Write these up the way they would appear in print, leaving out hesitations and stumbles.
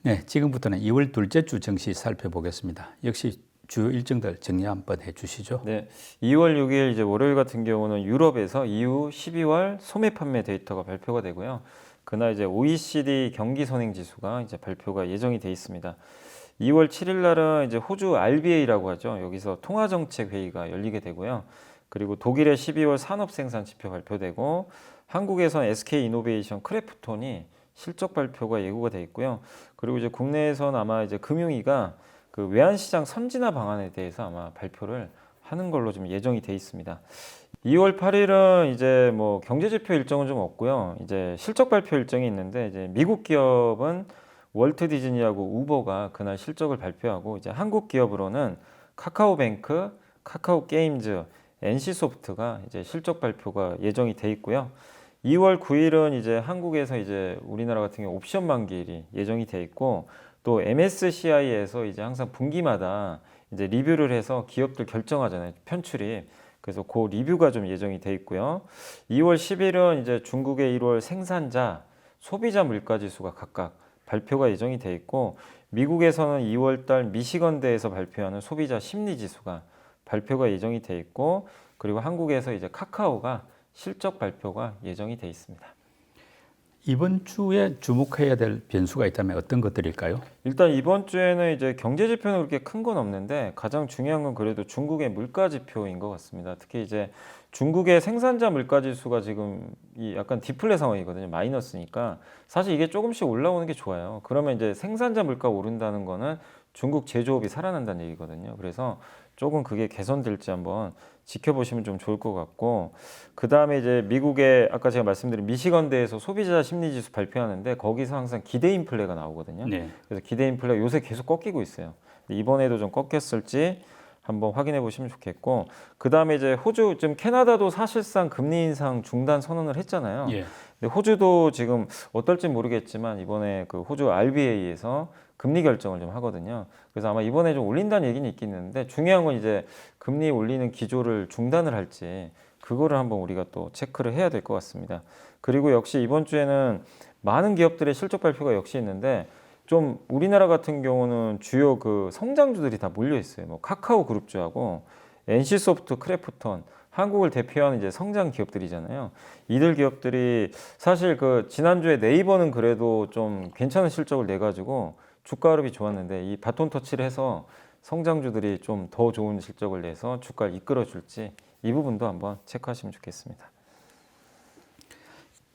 네, 지금부터는 2월 둘째 주 증시 살펴보겠습니다. 역시 주요 일정들 정리 한번 해주시죠. 네, 2월 6일 이제 월요일 같은 경우는 유럽에서 이후 12월 소매 판매 데이터가 발표가 되고요. 그날 이제 OECD 경기 선행 지수가 이제 발표가 예정이 돼 있습니다. 2월 7일 날은 이제 호주 RBA라고 하죠. 여기서 통화정책 회의가 열리게 되고요. 그리고 독일의 12월 산업 생산 지표 발표되고 한국에선 SK 이노베이션 크래프톤이 실적 발표가 예고가 돼 있고요. 그리고 이제 국내에선 아마 이제 금융위가 그 외환시장 선진화 방안에 대해서 아마 발표를 하는 걸로 좀 예정이 돼 있습니다. 2월 8일은 이제 뭐 경제지표 일정은 좀 없고요. 이제 실적 발표 일정이 있는데 이제 미국 기업은 월트 디즈니하고 우버가 그날 실적을 발표하고 이제 한국 기업으로는 카카오뱅크, 카카오게임즈, NC소프트가 이제 실적 발표가 예정이 돼 있고요. 2월 9일은 이제 한국에서 이제 우리나라 같은 경우 옵션 만기일이 예정이 돼 있고 또 MSCI에서 이제 항상 분기마다 이제 리뷰를 해서 기업들 결정하잖아요. 편출이. 그래서 그 리뷰가 좀 예정이 돼 있고요. 2월 10일은 이제 중국의 1월 생산자, 소비자 물가 지수가 각각 발표가 예정이 돼 있고 미국에서는 2월 달 미시건대에서 발표하는 소비자 심리 지수가 발표가 예정이 돼 있고 그리고 한국에서 이제 카카오가 실적 발표가 예정이 돼 있습니다. 이번 주에 주목해야 될 변수가 있다면 어떤 것들일까요? 일단 이번 주에는 이제 경제 지표는 그렇게 큰 건 없는데 가장 중요한 건 그래도 중국의 물가 지표인 것 같습니다. 특히 이제 중국의 생산자 물가 지수가 지금 이 약간 디플레 상황이거든요. 마이너스니까 사실 이게 조금씩 올라오는 게 좋아요. 그러면 이제 생산자 물가 오른다는 거는 중국 제조업이 살아난다는 얘기거든요. 그래서 조금 그게 개선될지 한번 지켜보시면 좀 좋을 것 같고 그 다음에 이제 미국의 아까 제가 말씀드린 미시건대에서 소비자 심리지수 발표하는데 거기서 항상 기대 인플레가 나오거든요. 네. 그래서 기대 인플레가 요새 계속 꺾이고 있어요. 이번에도 좀 꺾였을지 한번 확인해 보시면 좋겠고 그 다음에 이제 호주, 지금 캐나다도 사실상 금리 인상 중단 선언을 했잖아요. 예. 근데 호주도 지금 어떨지 모르겠지만 이번에 그 호주 RBA에서 금리 결정을 좀 하거든요. 그래서 아마 이번에 좀 올린다는 얘기는 있겠는데 중요한 건 이제 금리 올리는 기조를 중단을 할지 그거를 한번 우리가 또 체크를 해야 될 것 같습니다. 그리고 역시 이번 주에는 많은 기업들의 실적 발표가 역시 있는데 좀 우리나라 같은 경우는 주요 그 성장주들이 다 몰려 있어요. 뭐 카카오 그룹주하고 NC소프트, 크래프톤, 한국을 대표하는 이제 성장 기업들이잖아요. 이들 기업들이 사실 그 지난주에 네이버는 그래도 좀 괜찮은 실적을 내 가지고 주가 흐름이 좋았는데 이 바톤 터치를 해서 성장주들이 좀 더 좋은 실적을 내서 주가를 이끌어 줄지 이 부분도 한번 체크하시면 좋겠습니다.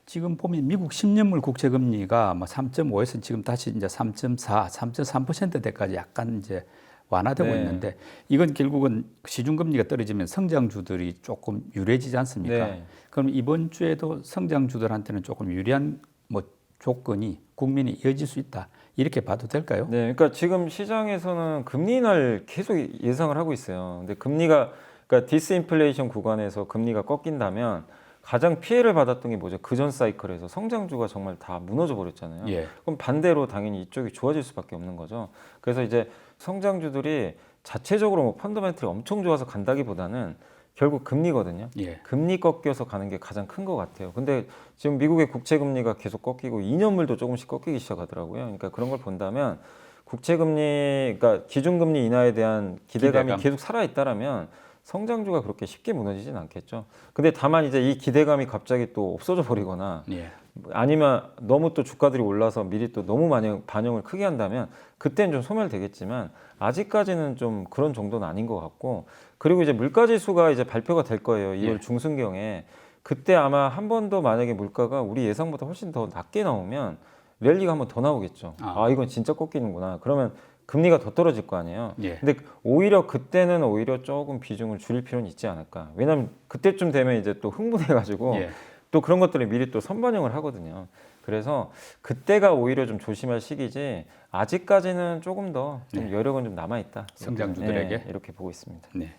지금 보면 미국 10년물 국채 금리가 뭐 3.5에서 지금 다시 이제 3.4, 3.3%대까지 약간 이제 완화되고 네. 있는데 이건 결국은 시중 금리가 떨어지면 성장주들이 조금 유리해지지 않습니까? 네. 그럼 이번 주에도 성장주들한테는 조금 유리한 뭐 조건이 국면이 이어질 수 있다. 이렇게 봐도 될까요? 네, 그러니까 지금 시장에서는 금리 인하를 계속 예상을 하고 있어요. 근데 금리가 그러니까 디스인플레이션 구간에서 금리가 꺾인다면 가장 피해를 받았던 게 뭐죠? 그전 사이클에서 성장주가 정말 다 무너져 버렸잖아요. 예. 그럼 반대로 당연히 이쪽이 좋아질 수밖에 없는 거죠. 그래서 이제 성장주들이 자체적으로 뭐 펀더멘털이 엄청 좋아서 간다기보다는 결국 금리거든요. 예. 금리 금리 꺾여서 가는 게 가장 큰 것 같아요. 근데 지금 미국의 국채 금리가 계속 꺾이고 2년물도 조금씩 꺾이기 시작하더라고요. 그러니까 그런 걸 본다면 국채 금리, 그러니까 기준 금리 인하에 대한 기대감이 계속 살아 있다라면 성장주가 그렇게 쉽게 무너지진 않겠죠. 근데 다만 이제 이 기대감이 갑자기 또 없어져 버리거나 예. 아니면 너무 또 주가들이 올라서 미리 또 너무 반영을 크게 한다면 그때는 좀 소멸되겠지만 아직까지는 좀 그런 정도는 아닌 것 같고 그리고 이제 물가 지수가 이제 발표가 될 거예요. 2월 예. 중순경에 그때 아마 한 번 더 만약에 물가가 우리 예상보다 훨씬 더 낮게 나오면 랠리가 한 번 더 나오겠죠. 아 이건 진짜 꺾이는구나. 그러면 금리가 더 떨어질 거 아니에요. 예. 근데 오히려 그때는 오히려 조금 비중을 줄일 필요는 있지 않을까. 왜냐면 그때쯤 되면 이제 또 흥분해가지고 예. 또 그런 것들을 미리 또 선반영을 하거든요. 그래서 그때가 오히려 좀 조심할 시기지 아직까지는 조금 더 좀 여력은 좀 남아있다. 성장주들에게 네, 이렇게 보고 있습니다. 네.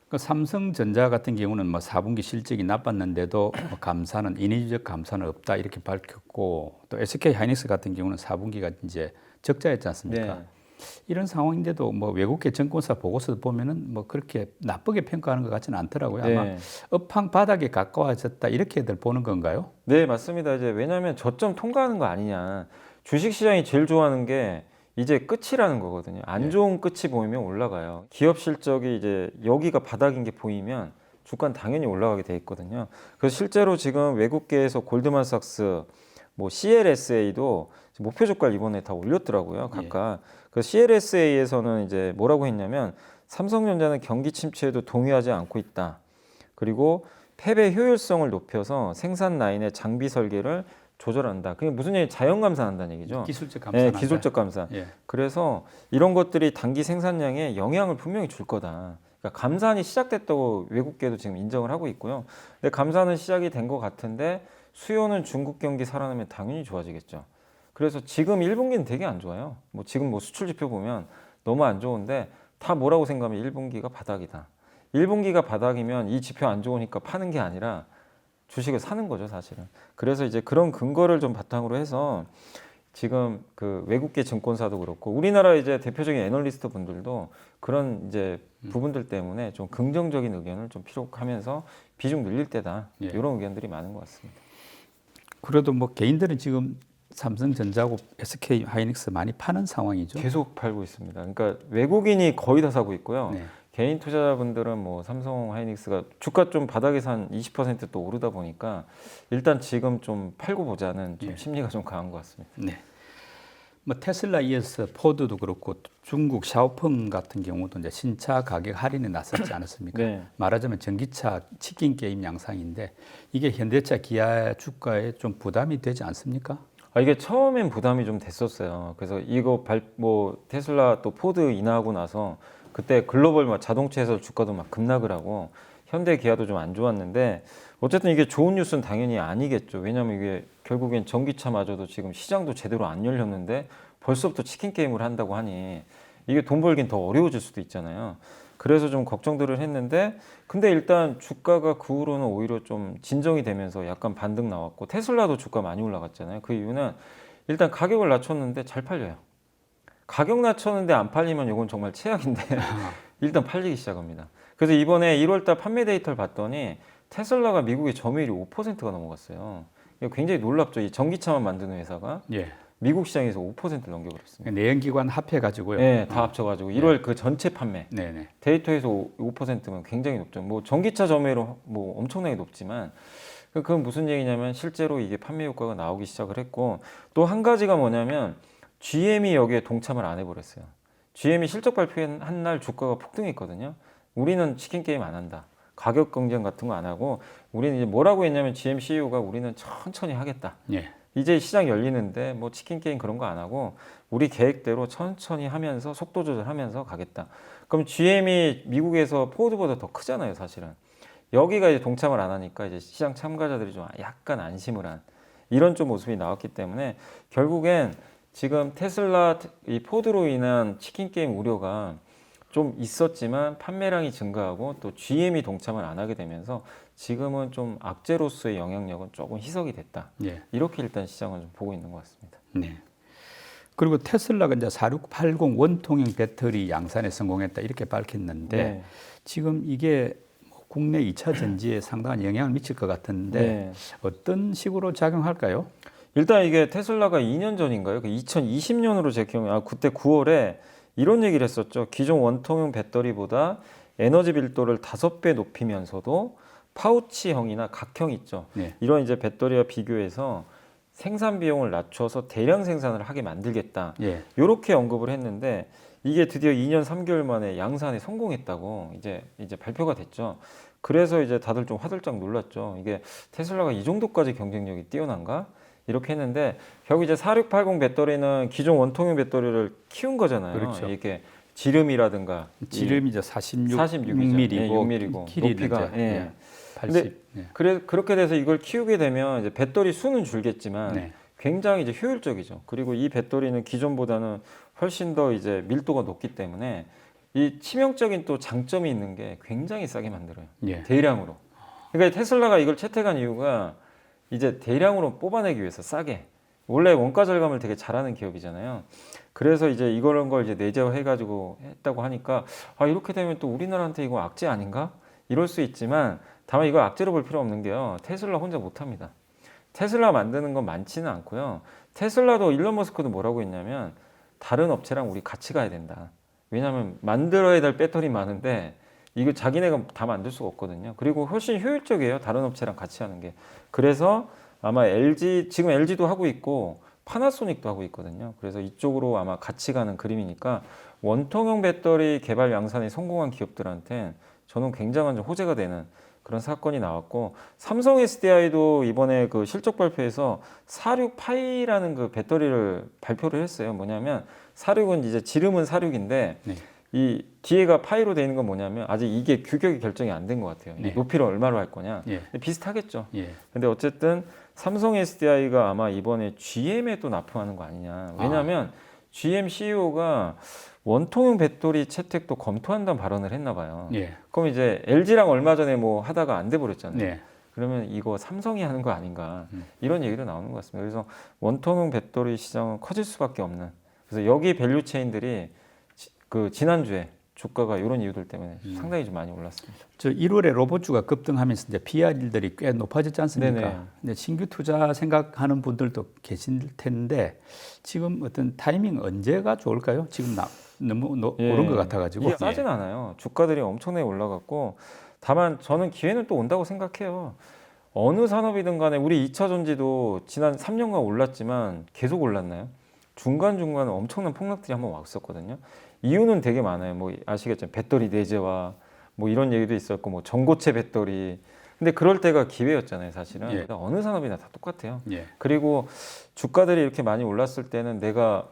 그 삼성전자 같은 경우는 뭐 4분기 실적이 나빴는데도 뭐 감사는 인위적 감사는 없다 이렇게 밝혔고 또 SK 하이닉스 같은 경우는 4분기가 이제 적자였지 않습니까? 네. 이런 상황인데도 뭐 외국계 증권사 보고서 보면은 뭐 그렇게 나쁘게 평가하는 것 같지는 않더라고요. 아마 네. 업황 바닥에 가까워졌다 이렇게들 보는 건가요? 네, 맞습니다. 이제 왜냐하면 저점 통과하는 거 아니냐. 주식시장이 제일 좋아하는 게 이제 끝이라는 거거든요. 안 네. 좋은 끝이 보이면 올라가요. 기업 실적이 이제 여기가 바닥인 게 보이면 주가는 당연히 올라가게 돼 있거든요. 그래서 실제로 지금 외국계에서 골드만삭스, 뭐 CLSA도 목표 주가를 이번에 다 올렸더라고요. 각각. 그 CLSA에서는 이제 뭐라고 했냐면 삼성전자는 경기 침체에도 동의하지 않고 있다. 그리고 패배 효율성을 높여서 생산 라인의 장비 설계를 조절한다. 그게 무슨 얘기? 자연 감산한다는 얘기죠. 기술적 네, 감산한다. 기술적 감산. 예. 그래서 이런 것들이 단기 생산량에 영향을 분명히 줄 거다. 그러니까 감산이 시작됐다고 외국계도 지금 인정을 하고 있고요. 근데 감산은 시작이 된 것 같은데 수요는 중국 경기 살아나면 당연히 좋아지겠죠. 그래서 지금 1분기는 되게 안 좋아요. 뭐 지금 뭐 수출 지표 보면 너무 안 좋은데 다 뭐라고 생각하면 1분기가 바닥이다. 1분기가 바닥이면 이 지표 안 좋으니까 파는 게 아니라 주식을 사는 거죠, 사실은. 그래서 이제 그런 근거를 좀 바탕으로 해서 지금 그 외국계 증권사도 그렇고 우리나라 이제 대표적인 애널리스트 분들도 그런 이제 부분들 때문에 좀 긍정적인 의견을 좀 피력하면서 비중 늘릴 때다. 예. 이런 의견들이 많은 것 같습니다. 그래도 뭐 개인들은 지금 삼성전자하고 SK 하이닉스 많이 파는 상황이죠. 계속 팔고 있습니다. 그러니까 외국인이 거의 다 사고 있고요. 네. 개인 투자자분들은 뭐 삼성 하이닉스가 주가 좀 바닥에서 한 20%또 오르다 보니까 일단 지금 좀 팔고 보자는 좀 예. 심리가 좀 강한 것 같습니다. 네. 뭐 테슬라 이어서 포드도 그렇고 중국 샤오펑 같은 경우도 이제 신차 가격 할인에 나섰지 않았습니까? 네. 말하자면 전기차 치킨 게임 양상인데 이게 현대차, 기아 주가에 좀 부담이 되지 않습니까? 이게 처음엔 부담이 좀 됐었어요. 그래서 이거 뭐 테슬라 또 포드 인하하고 나서 그때 글로벌 막 자동차에서 주가도 막 급락을 하고 현대 기아도 좀 안 좋았는데 어쨌든 이게 좋은 뉴스는 당연히 아니겠죠. 왜냐하면 이게 결국엔 전기차마저도 지금 시장도 제대로 안 열렸는데 벌써부터 치킨 게임을 한다고 하니 이게 돈 벌긴 더 어려워질 수도 있잖아요. 그래서 좀 걱정들을 했는데 근데 일단 주가가 그 후로는 오히려 좀 진정이 되면서 약간 반등 나왔고 테슬라도 주가 많이 올라갔잖아요. 그 이유는 일단 가격을 낮췄는데 잘 팔려요. 가격 낮췄는데 안 팔리면 이건 정말 최악인데 일단 팔리기 시작합니다. 그래서 이번에 1월달 판매 데이터를 봤더니 테슬라가 미국의 점유율이 5%가 넘어갔어요. 이거 굉장히 놀랍죠. 이 전기차만 만드는 회사가 예. 미국 시장에서 5%를 넘겨버렸습니다. 내연기관 합해 가지고요. 네, 다 합쳐가지고 1월 그 전체 판매 네네. 데이터에서 5%면 굉장히 높죠. 뭐 전기차 점유율은 뭐 엄청나게 높지만 그건 무슨 얘기냐면 실제로 이게 판매 효과가 나오기 시작을 했고 또 한 가지가 뭐냐면 GM이 여기에 동참을 안 해버렸어요. GM이 실적 발표한 날 주가가 폭등했거든요. 우리는 치킨 게임 안 한다. 가격 경쟁 같은 거 안 하고 우리는 이제 뭐라고 했냐면 GM CEO가 우리는 천천히 하겠다. 예. 이제 시장 열리는데 뭐 치킨 게임 그런 거 안 하고 우리 계획대로 천천히 하면서 속도 조절하면서 가겠다. 그럼 GM이 미국에서 포드보다 더 크잖아요, 사실은. 여기가 이제 동참을 안 하니까 이제 시장 참가자들이 좀 약간 안심을 한 이런 좀 모습이 나왔기 때문에 결국엔 지금 테슬라 이 포드로 인한 치킨 게임 우려가 좀 있었지만 판매량이 증가하고 또 GM이 동참을 안 하게 되면서 지금은 좀 악재로서의 영향력은 조금 희석이 됐다. 예. 이렇게 일단 시장은 좀 보고 있는 것 같습니다. 네. 그리고 테슬라가 이제 4680 원통형 배터리 양산에 성공했다 이렇게 밝혔는데 네. 지금 이게 국내 2차 전지에 상당한 영향을 미칠 것 같은데 네. 어떤 식으로 작용할까요? 일단 이게 테슬라가 2년 전인가요? 2020년으로 제 기억에 그때 9월에 이런 얘기를 했었죠. 기존 원통형 배터리보다 에너지 밀도를 5배 높이면서도 파우치형이나 각형 있죠. 네. 이런 이제 배터리와 비교해서 생산 비용을 낮춰서 대량 생산을 하게 만들겠다. 예. 이렇게 언급을 했는데 이게 드디어 2년 3개월 만에 양산에 성공했다고 이제 발표가 됐죠. 그래서 이제 다들 좀 화들짝 놀랐죠. 이게 테슬라가 이 정도까지 경쟁력이 뛰어난가? 이렇게 했는데 결국 이제 4680 배터리는 기존 원통형 배터리를 키운 거잖아요. 그렇죠. 이렇게 지름이라든가 지름이 이제 46, 46mm고 6mm고 높이가 예. 80. 근데 예. 그렇게 돼서 이걸 키우게 되면 이제 배터리 수는 줄겠지만 네. 굉장히 이제 효율적이죠. 그리고 이 배터리는 기존보다는 훨씬 더 이제 밀도가 높기 때문에 이 치명적인 또 장점이 있는 게 굉장히 싸게 만들어요. 예. 대량으로. 그러니까 테슬라가 이걸 채택한 이유가 이제 대량으로 뽑아내기 위해서 싸게. 원래 원가 절감을 되게 잘하는 기업이잖아요. 그래서 이제 이런 걸 이제 내재해가지고 했다고 하니까 이렇게 되면 또 우리나라한테 이거 악재 아닌가? 이럴 수 있지만 다만 이거 악재로 볼 필요 없는 게요. 테슬라 혼자 못합니다. 테슬라 만드는 건 많지는 않고요. 테슬라도 일론 머스크도 뭐라고 했냐면 다른 업체랑 우리 같이 가야 된다. 왜냐하면 만들어야 될 배터리 많은데 이거 자기네가 다 만들 수가 없거든요. 그리고 훨씬 효율적이에요. 다른 업체랑 같이 하는 게. 그래서 아마 지금 LG도 하고 있고 파나소닉도 하고 있거든요. 그래서 이쪽으로 아마 같이 가는 그림이니까 원통형 배터리 개발 양산에 성공한 기업들한테 저는 굉장한 좀 호재가 되는 그런 사건이 나왔고, 삼성 SDI도 이번에 그 실적 발표에서 46파이라는 그 배터리를 발표를 했어요. 뭐냐면 46은 이제 지름은 46인데 네. 이 뒤에가 파이로 되어 있는 건 뭐냐면 아직 이게 규격이 결정이 안 된 것 같아요. 네. 높이를 얼마로 할 거냐. 예. 비슷하겠죠. 예. 근데 어쨌든 삼성 SDI가 아마 이번에 GM에 또 납품하는 거 아니냐. 왜냐하면 GM CEO가 원통형 배터리 채택도 검토한다는 발언을 했나 봐요. 예. 그럼 이제 LG랑 얼마 전에 뭐 하다가 안 돼 버렸잖아요. 네. 그러면 이거 삼성이 하는 거 아닌가 이런 얘기도 나오는 것 같습니다. 그래서 원통형 배터리 시장은 커질 수밖에 없는. 그래서 여기 밸류 체인들이 그 지난주에 주가가 이런 이유들 때문에 상당히 좀 많이 올랐습니다. 저 1월에 로봇주가 급등하면서 이제 PR들이 꽤 높아졌지 않습니까? 네네. 근데 신규 투자 생각하는 분들도 계실 텐데 지금 어떤 타이밍 언제가 좋을까요? 지금 너무 오른 것 같아가지고. 이게 싸진 않아요. 주가들이 엄청나게 올라갔고, 다만 저는 기회는 또 온다고 생각해요. 어느 산업이든 간에 우리 2차 전지도 지난 3년간 올랐지만 계속 올랐나요? 중간중간에 엄청난 폭락들이 한번 왔었거든요. 이유는 되게 많아요. 뭐 아시겠죠? 배터리 내재화 뭐 이런 얘기도 있었고, 뭐 전고체 배터리. 근데 그럴 때가 기회였잖아요, 사실은. 예. 어느 산업이나 다 똑같아요. 예. 그리고 주가들이 이렇게 많이 올랐을 때는 내가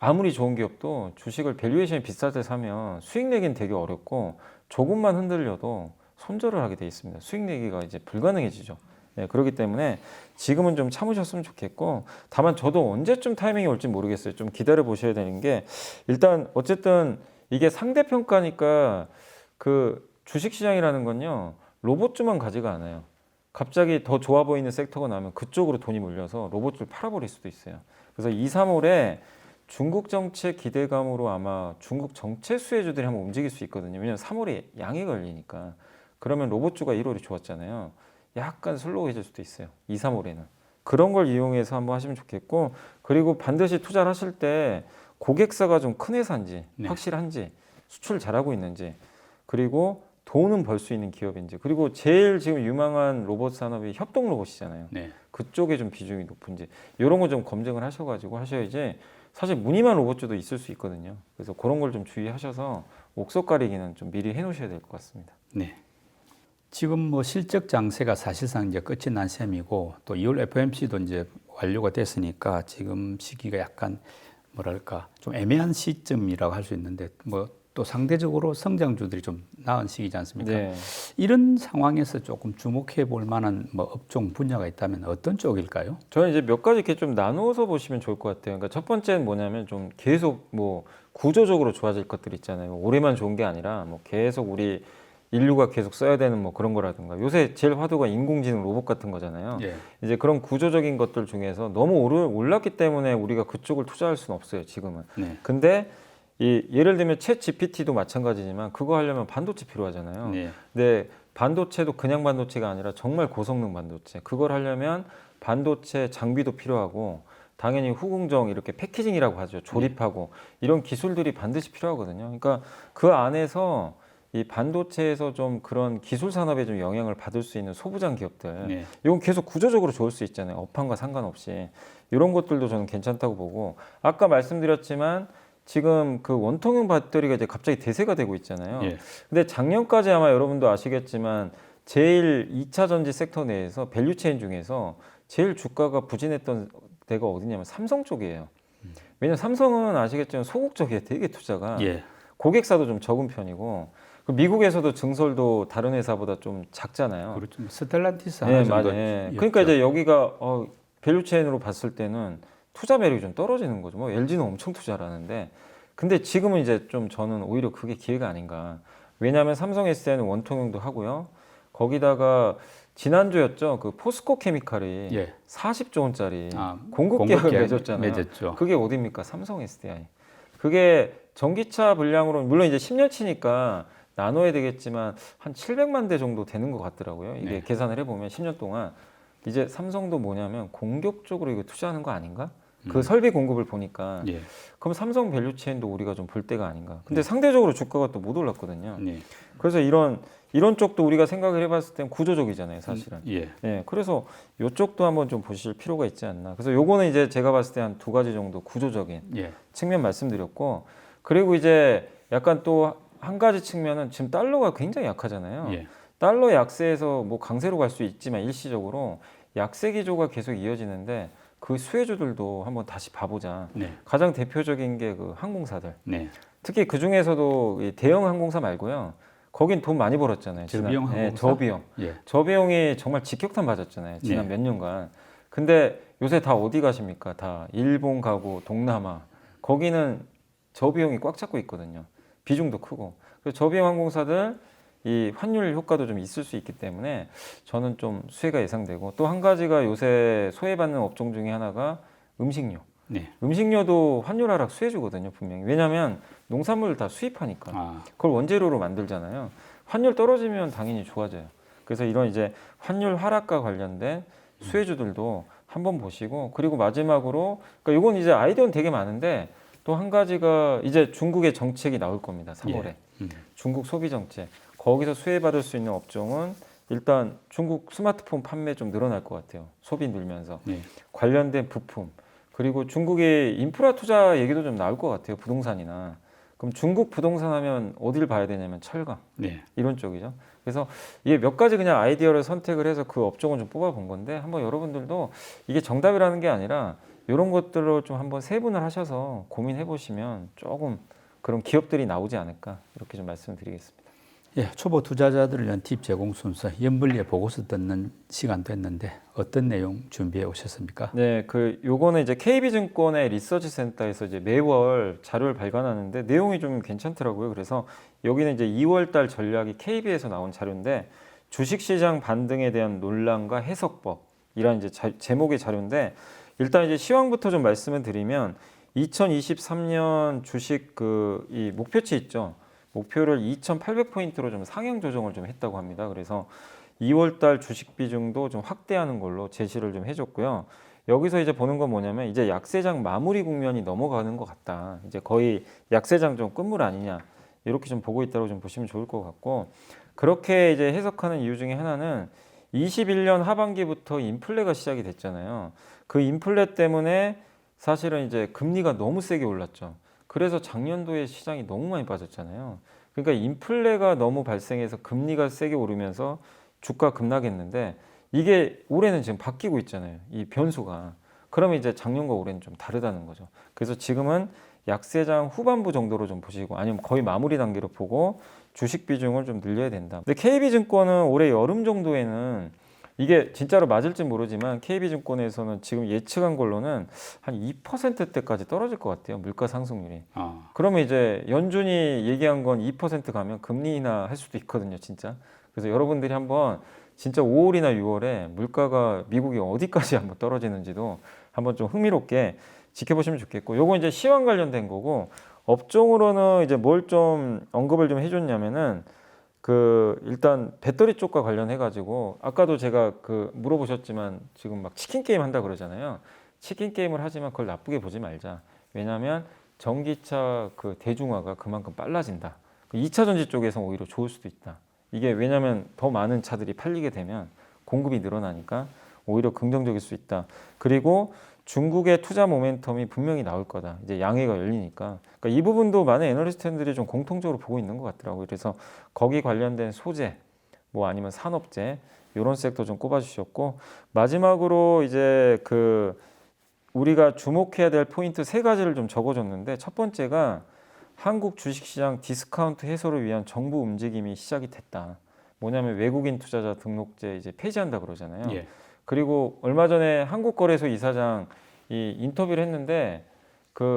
아무리 좋은 기업도 주식을 밸류에이션이 비쌀 때 사면 수익 내기는 되게 어렵고, 조금만 흔들려도 손절을 하게 돼 있습니다. 수익 내기가 이제 불가능해지죠. 네, 그렇기 때문에 지금은 좀 참으셨으면 좋겠고, 다만 저도 언제쯤 타이밍이 올지 모르겠어요. 좀 기다려 보셔야 되는 게, 일단 어쨌든 이게 상대평가니까 그 주식시장이라는 건요, 로봇주만 가지가 않아요. 갑자기 더 좋아 보이는 섹터가 나면 그쪽으로 돈이 몰려서 로봇주를 팔아버릴 수도 있어요. 그래서 2, 3월에 중국 정책 기대감으로 아마 중국 정체 수혜주들이 한번 움직일 수 있거든요. 왜냐하면 3월에 양이 걸리니까. 그러면 로봇주가 1월이 좋았잖아요. 약간 슬로우해질 수도 있어요. 2, 3월에는. 그런 걸 이용해서 한번 하시면 좋겠고, 그리고 반드시 투자를 하실 때 고객사가 좀 큰 회사인지, 네. 확실한지, 수출 잘하고 있는지, 그리고 돈은 벌 수 있는 기업인지, 그리고 제일 지금 유망한 로봇 산업이 협동 로봇이잖아요. 네. 그쪽에 좀 비중이 높은지, 이런 거 좀 검증을 하셔가지고 하셔야지. 사실 무늬만 로봇주도 있을 수 있거든요. 그래서 그런 걸 좀 주의하셔서 옥석 가리기는 좀 미리 해놓으셔야 될 것 같습니다. 네. 지금 뭐 실적 장세가 사실상 이제 끝이 난 셈이고, 또 2월 FOMC도 이제 완료가 됐으니까 지금 시기가 약간 뭐랄까 좀 애매한 시점이라고 할 수 있는데, 뭐 또 상대적으로 성장주들이 좀 나은 시기지 않습니까? 네. 이런 상황에서 조금 주목해 볼 만한 뭐 업종 분야가 있다면 어떤 쪽일까요? 저는 이제 몇 가지 이렇게 좀 나누어서 보시면 좋을 것 같아요. 그러니까 첫 번째는 뭐냐면 좀 계속 뭐 구조적으로 좋아질 것들 있잖아요. 올해만 좋은 게 아니라 뭐 계속 우리 인류가 계속 써야 되는 뭐 그런 거라든가, 요새 제일 화두가 인공지능 로봇 같은 거잖아요. 예. 이제 그런 구조적인 것들 중에서 너무 올랐기 때문에 우리가 그쪽을 투자할 수는 없어요, 지금은. 네. 근데 예를 들면 챗 GPT도 마찬가지지만 그거 하려면 반도체 필요하잖아요. 네. 근데 반도체도 그냥 반도체가 아니라 정말 고성능 반도체. 그걸 하려면 반도체 장비도 필요하고, 당연히 후궁정 이렇게 패키징이라고 하죠. 조립하고 이런 기술들이 반드시 필요하거든요. 그러니까 그 안에서 이 반도체에서 좀 그런 기술 산업에 좀 영향을 받을 수 있는 소부장 기업들, 네. 이건 계속 구조적으로 좋을 수 있잖아요. 업황과 상관없이. 이런 것들도 저는 괜찮다고 보고, 아까 말씀드렸지만 지금 그 원통형 배터리가 이제 갑자기 대세가 되고 있잖아요. 예. 근데 작년까지 아마 여러분도 아시겠지만 제일 2차 전지 섹터 내에서 밸류 체인 중에서 제일 주가가 부진했던 데가 어디냐면 삼성 쪽이에요. 왜냐면 삼성은 아시겠지만 소국 쪽에 되게 투자가, 예. 고객사도 좀 적은 편이고, 그 미국에서도 증설도 다른 회사보다 좀 작잖아요. 그렇죠. 스텔란티스 네, 하나 정도. 맞아요. 예. 그러니까 이제 여기가 밸류 체인으로 봤을 때는 투자 매력이 좀 떨어지는 거죠. 뭐 LG는 엄청 투자를 하는데, 근데 지금은 이제 좀 저는 오히려 그게 기회가 아닌가. 왜냐하면 삼성 SDI는 원통형도 하고요. 거기다가 지난주였죠. 그 포스코 케미칼이 예. 40조 원짜리 공급 공급 계약을 계약 맺었잖아요. 맺었죠. 그게 어디입니까? 삼성 SDI. 그게 전기차 분량으로 물론 이제 10년치니까 나눠야 되겠지만 한 700만 대 정도 되는 것 같더라고요. 이게 네. 계산을 해보면 10년 동안. 이제 삼성도 뭐냐면 공격적으로 이거 투자하는 거 아닌가? 그 설비 공급을 보니까 예. 그럼 삼성 밸류체인도 우리가 좀 볼 때가 아닌가? 근데 상대적으로 주가가 또 못 올랐거든요. 예. 그래서 이런 쪽도 우리가 생각을 해봤을 땐 구조적이잖아요, 사실은. 예. 예, 그래서 이쪽도 한번 좀 보실 필요가 있지 않나. 그래서 요거는 이제 제가 봤을 때 한 두 가지 정도 구조적인 예. 측면 말씀드렸고, 그리고 이제 약간 또 한 가지 측면은 지금 달러가 굉장히 약하잖아요. 예. 달러 약세에서 뭐 강세로 갈 수 있지만 일시적으로 약세 기조가 계속 이어지는데 그 수혜주들도 한번 다시 봐보자. 네. 가장 대표적인 게 그 항공사들. 네. 특히 그 중에서도 이 대형 항공사 말고요. 거긴 돈 많이 벌었잖아요. 저비용 예, 항공사? 저비용. 예. 저비용이 정말 직격탄 맞았잖아요. 지난 네. 몇 년간. 근데 요새 다 어디 가십니까? 다 일본 가고 동남아. 거기는 저비용이 꽉 잡고 있거든요. 비중도 크고. 그래서 저비용 항공사들 이 환율 효과도 좀 있을 수 있기 때문에 저는 좀 수혜가 예상되고 또 한 가지가 요새 소외받는 업종 중에 하나가 음식료. 네. 음식료도 환율 하락 수혜주거든요, 분명히. 왜냐하면 농산물을 다 수입하니까. 아. 그걸 원재료로 만들잖아요. 환율 떨어지면 당연히 좋아져요. 그래서 이런 이제 환율 하락과 관련된 수혜주들도 한번 보시고 그리고 마지막으로 그러니까 이건 이제 아이디어는 되게 많은데 또 한 가지가 이제 중국의 정책이 나올 겁니다. 3월에. 예. 중국 소비 정책. 거기서 수혜받을 수 있는 업종은 일단 중국 스마트폰 판매 좀 늘어날 것 같아요. 소비 늘면서. 예. 관련된 부품. 그리고 중국의 인프라 투자 얘기도 좀 나올 것 같아요. 부동산이나. 그럼 중국 부동산 하면 어딜 봐야 되냐면 철강. 네. 이런 쪽이죠. 그래서 이게 몇 가지 그냥 아이디어를 선택을 해서 그 업종을 좀 뽑아본 건데 한번 여러분들도 이게 정답이라는 게 아니라 이런 것들로 좀 한번 세분을 하셔서 고민해 보시면 조금 그런 기업들이 나오지 않을까 이렇게 좀 말씀드리겠습니다. 예, 초보 투자자들을 위한 팁 제공 순서 연불리에 보고서 듣는 시간 됐는데 어떤 내용 준비해 오셨습니까? 네, 요거는 이제 KB증권의 리서치 센터에서 이제 매월 자료를 발간하는데 내용이 좀 괜찮더라고요. 그래서 여기는 이제 2월 달 전략이 KB에서 나온 자료인데 주식시장 반등에 대한 논란과 해석법이란 이제 제목의 자료인데 일단 이제 시황부터 좀 말씀을 드리면 2023년 주식 이 목표치 있죠. 목표를 2,800포인트로 좀 상향 조정을 좀 했다고 합니다. 그래서 2월 달 주식 비중도 좀 확대하는 걸로 제시를 좀 해줬고요. 여기서 이제 보는 건 뭐냐면 이제 약세장 마무리 국면이 넘어가는 것 같다. 이제 거의 약세장 좀 끝물 아니냐. 이렇게 좀 보고 있다고 좀 보시면 좋을 것 같고 그렇게 이제 해석하는 이유 중에 하나는 21년 하반기부터 인플레가 시작이 됐잖아요. 그 인플레 때문에 사실은 이제 금리가 너무 세게 올랐죠. 그래서 작년도에 시장이 너무 많이 빠졌잖아요. 그러니까 인플레가 너무 발생해서 금리가 세게 오르면서 주가 급락했는데 이게 올해는 지금 바뀌고 있잖아요. 이 변수가. 그러면 이제 작년과 올해는 좀 다르다는 거죠. 그래서 지금은 약세장 후반부 정도로 좀 보시고 아니면 거의 마무리 단계로 보고 주식 비중을 좀 늘려야 된다. 근데 KB증권은 올해 여름 정도에는 이게 진짜로 맞을지 모르지만 KB증권에서는 지금 예측한 걸로는 한 2%대까지 떨어질 것 같아요. 물가 상승률이. 아. 그러면 이제 연준이 얘기한 건 2% 가면 금리 인하 할 수도 있거든요, 진짜. 그래서 여러분들이 한번 진짜 5월이나 6월에 물가가 미국이 어디까지 한번 떨어지는지도 한번 좀 흥미롭게 지켜보시면 좋겠고, 요거 이제 시황 관련된 거고, 업종으로는 이제 뭘 좀 언급을 좀 해줬냐면은 일단 배터리 쪽과 관련해 가지고 아까도 제가 물어보셨지만 지금 막 치킨 게임 한다 그러잖아요. 치킨 게임을 하지만 그걸 나쁘게 보지 말자. 왜냐하면 전기차 대중화가 그만큼 빨라진다. 2차 전지 쪽에서 오히려 좋을 수도 있다. 이게 왜냐하면 더 많은 차들이 팔리게 되면 공급이 늘어나니까 오히려 긍정적일 수 있다. 그리고 중국의 투자 모멘텀이 분명히 나올 거다. 이제 양해가 열리니까. 그러니까 이 부분도 많은 애널리스트들이 좀 공통적으로 보고 있는 것 같더라고요. 그래서 거기 관련된 소재, 뭐 아니면 산업재 이런 섹터 좀 꼽아주셨고 마지막으로 이제 우리가 주목해야 될 포인트 세 가지를 좀 적어줬는데 첫 번째가 한국 주식시장 디스카운트 해소를 위한 정부 움직임이 시작이 됐다. 뭐냐면 외국인 투자자 등록제 이제 폐지한다 그러잖아요. 예. 그리고 얼마 전에 한국거래소 이사장 인터뷰를 했는데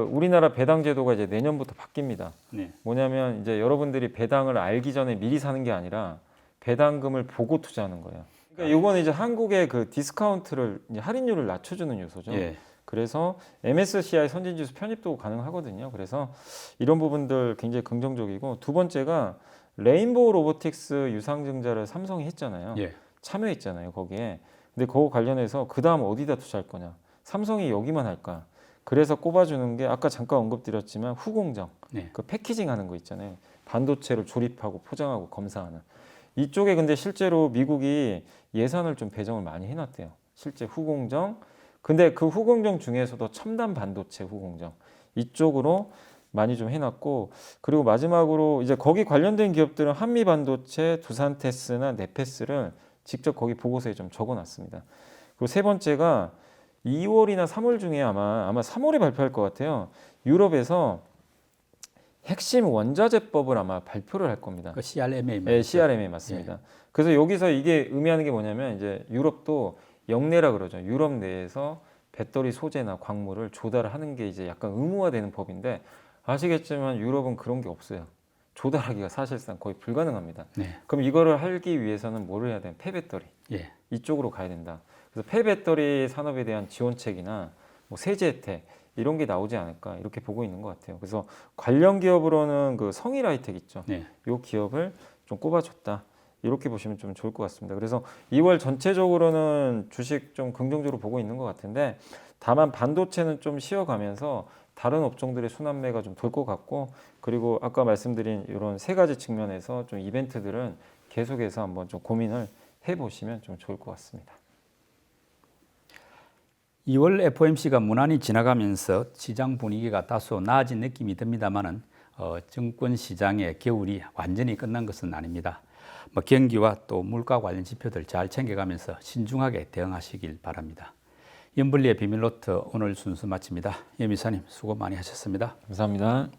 우리나라 배당 제도가 이제 내년부터 바뀝니다. 네. 뭐냐면 이제 여러분들이 배당을 알기 전에 미리 사는 게 아니라 배당금을 보고 투자하는 거예요. 그러니까 이거는 이제 한국의 디스카운트를 이제 할인율을 낮춰주는 요소죠. 예. 그래서 MSCI 선진지수 편입도 가능하거든요. 그래서 이런 부분들 굉장히 긍정적이고 두 번째가 레인보우 로보틱스 유상증자를 삼성이 했잖아요. 예. 참여했잖아요. 거기에. 근데 그거 관련해서 그 다음 어디다 투자할 거냐? 삼성이 여기만 할까? 그래서 꼽아주는 게 아까 잠깐 언급드렸지만 후공정, 네. 그 패키징 하는 거 있잖아요. 반도체를 조립하고 포장하고 검사하는. 이쪽에 근데 실제로 미국이 예산을 좀 배정을 많이 해놨대요. 실제 후공정. 근데 그 후공정 중에서도 첨단 반도체 후공정 이쪽으로 많이 좀 해놨고, 그리고 마지막으로 이제 거기 관련된 기업들은 한미 반도체, 두산테스나 네페스를 직접 거기 보고서에 좀 적어놨습니다. 그리고 세 번째가 2월이나 3월 중에 아마 3월에 발표할 것 같아요. 유럽에서 핵심 원자재법을 아마 발표를 할 겁니다. 그 CRMA 네, CRMA 맞습니다. 그래서 여기서 이게 의미하는 게 뭐냐면 이제 유럽도 영내라 그러죠. 유럽 내에서 배터리 소재나 광물을 조달하는 게 이제 약간 의무화되는 법인데, 아시겠지만 유럽은 그런 게 없어요. 조달하기가 사실상 거의 불가능합니다. 네. 그럼 이거를 하기 위해서는 뭐를 해야 되면 폐배터리 예. 이쪽으로 가야 된다. 그래서 폐배터리 산업에 대한 지원책이나 뭐 세제 혜택 이런 게 나오지 않을까 이렇게 보고 있는 것 같아요. 그래서 관련 기업으로는 그 성일하이텍 있죠. 네. 이 기업을 좀 꼽아줬다. 이렇게 보시면 좀 좋을 것 같습니다. 그래서 2월 전체적으로는 주식 좀 긍정적으로 보고 있는 것 같은데, 다만 반도체는 좀 쉬어가면서 다른 업종들의 순환매가 좀 돌 것 같고, 그리고 아까 말씀드린 이런 세 가지 측면에서 좀 이벤트들은 계속해서 한번 좀 고민을 해보시면 좀 좋을 것 같습니다. 2월 FOMC가 무난히 지나가면서 시장 분위기가 다소 나아진 느낌이 듭니다만은 증권 시장의 겨울이 완전히 끝난 것은 아닙니다. 경기와 또 물가 관련 지표들 잘 챙겨가면서 신중하게 대응하시길 바랍니다. 연블리의 비밀노트 오늘 순서 마칩니다. 임 이사님 수고 많이 하셨습니다. 감사합니다.